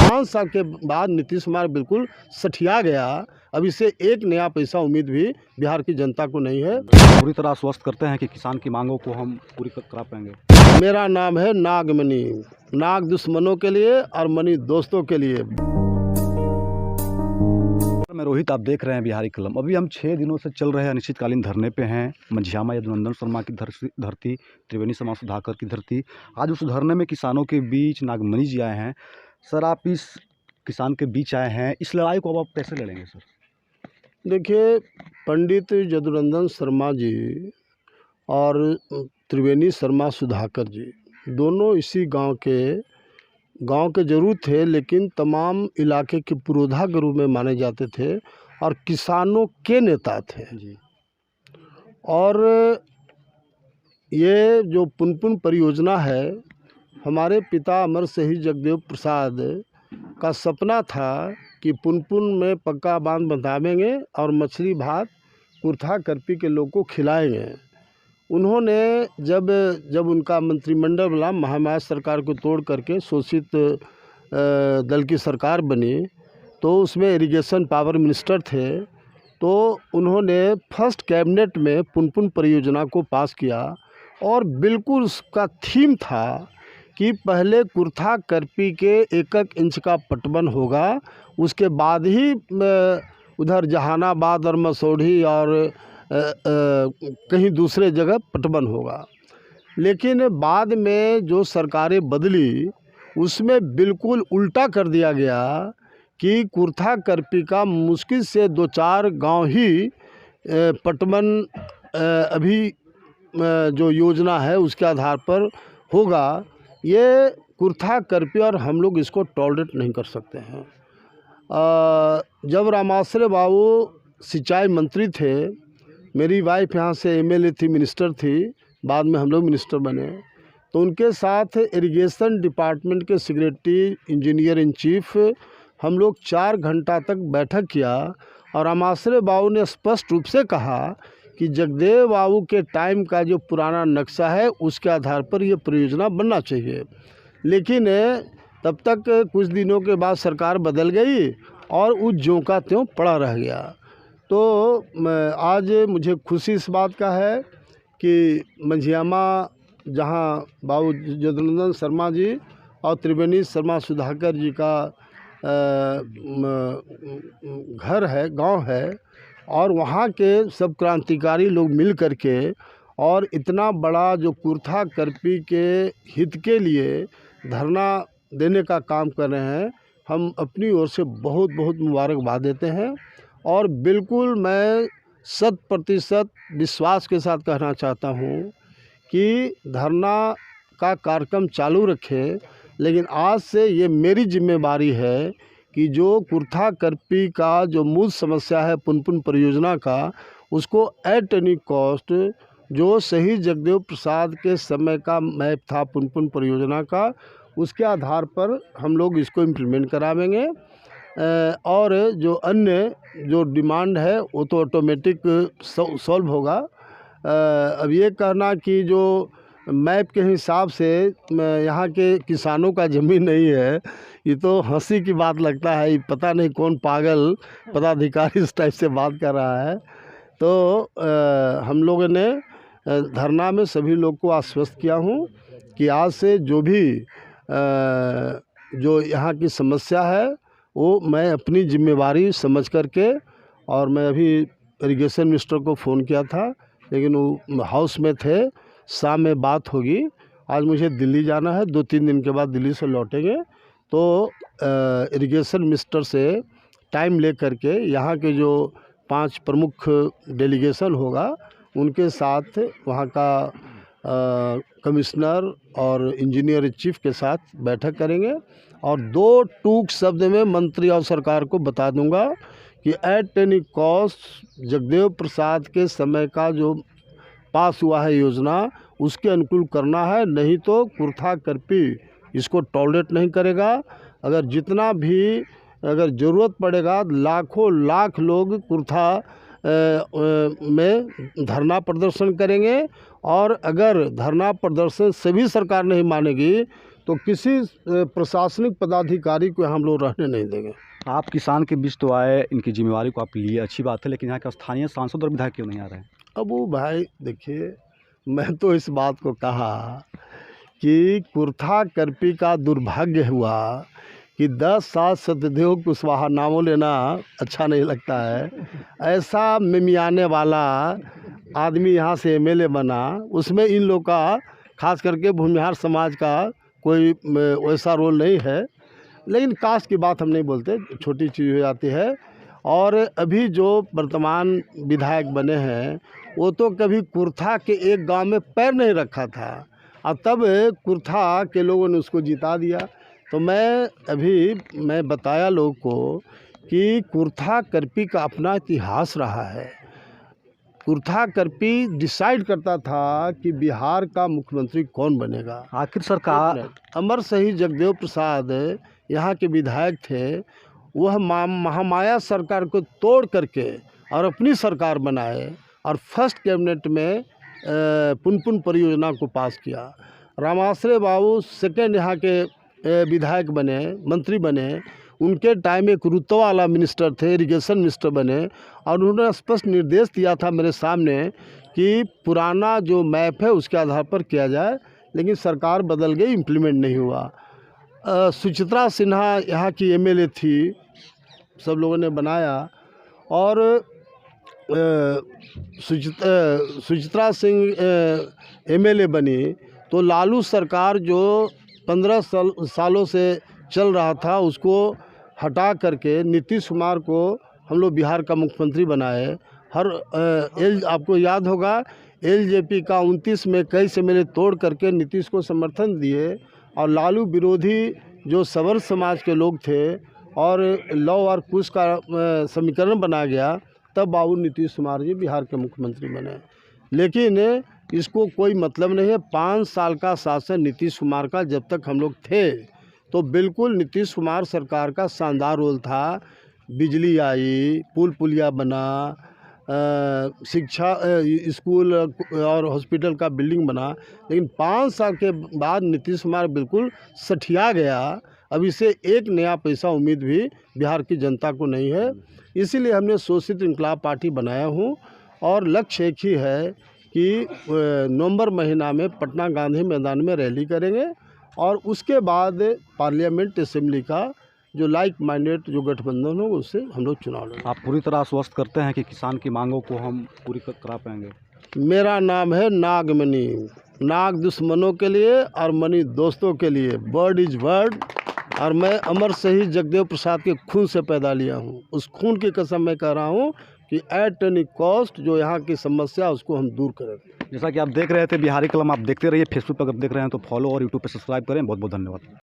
5 साल के बाद नीतीश कुमार बिल्कुल सठिया गया। अब इससे एक नया पैसा उम्मीद भी बिहार की जनता को नहीं है। पूरी तरह आश्वस्त करते हैं कि किसान की मांगों को हम पूरी करा पाएंगे। मेरा नाम है नागमणि, नाग दुश्मनों के लिए और मणि दोस्तों के लिए। मैं रोहित, आप देख रहे हैं बिहारी कलम। अभी हम 6 दिनों से चल रहे अनिश्चितकालीन धरने पे हैं। मंझियामा यदुनंदन शर्मा की धरती, त्रिवेणी समाज सुधाकर की धरती। आज उस धरने में किसानों के बीच नागमणि जी आए हैं। सर, आप इस किसान के बीच आए हैं, इस लड़ाई को अब आप कैसे लड़ेंगे सर? देखिए, पंडित यदुनंदन शर्मा जी और त्रिवेणी शर्मा सुधाकर जी दोनों इसी गांव के जरूर थे, लेकिन तमाम इलाके के पुरोधा के रूप में माने जाते थे और किसानों के नेता थे जी। और ये जो पुनपुन परियोजना है, हमारे पिता अमर शहीद जगदेव प्रसाद का सपना था कि पुनपुन में पक्का बांध बनावेंगे और मछली भात कुर्था करपी के लोग को खिलाएंगे। उन्होंने जब उनका मंत्रिमंडल बना, महामाया सरकार को तोड़ करके शोषित दल की सरकार बनी, तो उसमें इरिगेशन पावर मिनिस्टर थे। तो उन्होंने फर्स्ट कैबिनेट में पुनपुन परियोजना को पास किया और बिल्कुल उसका थीम था कि पहले कुर्था करपी के 1-1 इंच का पटवन होगा, उसके बाद ही उधर जहानाबाद और मसौढ़ी और कहीं दूसरे जगह पटवन होगा। लेकिन बाद में जो सरकारें बदली, उसमें बिल्कुल उल्टा कर दिया गया कि कुर्था करपी का मुश्किल से 2-4 गांव ही पटवन अभी जो योजना है उसके आधार पर होगा। ये कुर्था करपी और हम लोग इसको टॉलरेट नहीं कर सकते हैं। जब रामाश्रय बाबू सिंचाई मंत्री थे, मेरी वाइफ यहाँ से एमएलए थी, मिनिस्टर थी, बाद में हम लोग मिनिस्टर बने, तो उनके साथ इरिगेशन डिपार्टमेंट के सेक्रेटरी, इंजीनियर इन चीफ, हम लोग 4 घंटा तक बैठक किया और रामाश्रय बाबू ने स्पष्ट रूप से कहा कि जगदेव बाबू के टाइम का जो पुराना नक्शा है उसके आधार पर ये परियोजना बनना चाहिए। लेकिन तब तक कुछ दिनों के बाद सरकार बदल गई और उस ज्यों का त्यों पड़ा रह गया। तो आज मुझे खुशी इस बात का है कि मंझियामा, जहाँ बाबू यदुनंदन शर्मा जी और त्रिवेणी शर्मा सुधाकर जी का घर है, गांव है, और वहाँ के सब क्रांतिकारी लोग मिल कर के और इतना बड़ा जो कुर्था करपी के हित के लिए धरना देने का काम कर रहे हैं, हम अपनी ओर से बहुत बहुत मुबारकबाद देते हैं। और बिल्कुल मैं 100% विश्वास के साथ कहना चाहता हूँ कि धरना का कार्यक्रम चालू रखें, लेकिन आज से ये मेरी जिम्मेदारी है कि जो कुर्था करपी का जो मूल समस्या है पुनपुन परियोजना का, उसको एट एनी कॉस्ट, जो शहीद जगदेव प्रसाद के समय का मैप था पुनपुन परियोजना का, उसके आधार पर हम लोग इसको इम्प्लीमेंट करावेंगे। और जो अन्य जो डिमांड है वो तो ऑटोमेटिक सॉल्व होगा। अब ये कहना कि जो मैप के हिसाब से यहाँ के किसानों का ज़मीन नहीं है, ये तो हंसी की बात लगता है। पता नहीं कौन पागल पदाधिकारी इस टाइप से बात कर रहा है। तो हम लोगों ने धरना में सभी लोग को आश्वस्त किया हूँ कि आज से जो भी जो यहाँ की समस्या है वो मैं अपनी जिम्मेवारी समझ करके, और मैं अभी इरिगेशन मिनिस्टर को फ़ोन किया था, लेकिन वो हाउस में थे, शाम में बात होगी। आज मुझे दिल्ली जाना है, 2-3 दिन के बाद दिल्ली से लौटेंगे, तो इरिगेशन मिनिस्टर से टाइम ले करके यहाँ के जो 5 प्रमुख डेलीगेशन होगा उनके साथ वहाँ का कमिश्नर और इंजीनियर चीफ के साथ बैठक करेंगे और 2 टूक शब्द में मंत्री और सरकार को बता दूंगा कि at any cost Jagdev Prasad के समय का जो पास हुआ है योजना, उसके अनुकूल करना है, नहीं तो कुर्था करपी इसको टॉलरेट नहीं करेगा। अगर ज़रूरत पड़ेगा लाखों लाख लोग कुर्था में धरना प्रदर्शन करेंगे, और अगर धरना प्रदर्शन से भी सरकार नहीं मानेगी तो किसी प्रशासनिक पदाधिकारी को हम लोग रहने नहीं देंगे। आप किसान के बीच तो आए, इनकी जिम्मेवारी को आप लिए, अच्छी बात है, लेकिन यहाँ के स्थानीय सांसद और विधायक क्यों नहीं आ रहे हैं? अब वो भाई देखिए, मैं तो इस बात को कहा कि कुर्था करपी का दुर्भाग्य हुआ कि 10 साल सत्यदेव कुशवाहा नामों लेना अच्छा नहीं लगता है। ऐसा मिमियाने वाला आदमी यहाँ से एमएलए बना, उसमें इन लोग का खास करके भूमिहार समाज का कोई वैसा रोल नहीं है। लेकिन कास्ट की बात हम नहीं बोलते, छोटी चीज़ हो जाती है। और अभी जो वर्तमान विधायक बने हैं वो तो कभी कुर्था के एक गांव में पैर नहीं रखा था और तब कुर्था के लोगों ने उसको जिता दिया। तो मैं बताया लोगों को कि कुर्था करपी का अपना इतिहास रहा है। कुर्था करपी डिसाइड करता था कि बिहार का मुख्यमंत्री कौन बनेगा। आखिर सरकार अमर शहीद जगदेव प्रसाद यहाँ के विधायक थे, वह महामाया सरकार को तोड़ करके और अपनी सरकार बनाए और फर्स्ट कैबिनेट में पुनपुन परियोजना को पास किया। रामाश्रय बाबू सेकेंड यहाँ के विधायक बने, मंत्री बने। उनके टाइम एक रुतवा वाला मिनिस्टर थे, इरिगेशन मिनिस्टर बने और उन्होंने स्पष्ट निर्देश दिया था मेरे सामने कि पुराना जो मैप है उसके आधार पर किया जाए, लेकिन सरकार बदल गई, इम्प्लीमेंट नहीं हुआ। सुचित्रा सिन्हा यहाँ की एमएलए थी, सब लोगों ने बनाया और सुचित्रा सिंह एमएलए बनी तो लालू सरकार जो 15 सालों से चल रहा था उसको हटा करके नीतीश कुमार को हम लोग बिहार का मुख्यमंत्री बनाए। आपको याद होगा एलजेपी का 29 में कई से मेरे तोड़ करके नीतीश को समर्थन दिए और लालू विरोधी जो सवर्ण समाज के लोग थे और लॉ और कुश का समीकरण बना गया, तब बाबू नीतीश कुमार जी बिहार के मुख्यमंत्री बने। लेकिन इसको कोई मतलब नहीं है। 5 साल का शासन नीतीश कुमार का जब तक हम लोग थे तो बिल्कुल नीतीश कुमार सरकार का शानदार रोल था। बिजली आई, पुल पुलिया बना, शिक्षा स्कूल और हॉस्पिटल का बिल्डिंग बना। लेकिन 5 साल के बाद नीतीश कुमार बिल्कुल सठिया गया। अब इसे एक नया पैसा उम्मीद भी बिहार की जनता को नहीं है। इसीलिए हमने शोषित इंकलाब पार्टी बनाया हूँ और लक्ष्य एक ही है कि नवंबर महीना में पटना गांधी मैदान में रैली करेंगे और उसके बाद पार्लियामेंट असेंबली का जो लाइक माइंडेड जो गठबंधन हो उससे हम लोग चुनाव लड़ेंगे। आप पूरी तरह आश्वस्त करते हैं कि किसान की मांगों को हम पूरी करा पाएंगे? मेरा नाम है नागमणि। नाग दुश्मनों के लिए और मणि दोस्तों के लिए। Word is word. और मैं अमर शहीद जगदेव प्रसाद के खून से पैदा लिया हूँ। उस खून की कसम मैं कह रहा हूँ कि एट एनी कॉस्ट जो यहाँ की समस्या उसको हम दूर करेंगे। जैसा कि आप देख रहे थे बिहारी कलम, आप देखते रहिए। फेसबुक पर अगर देख रहे हैं तो फॉलो और यूट्यूब पर सब्सक्राइब करें। बहुत बहुत धन्यवाद।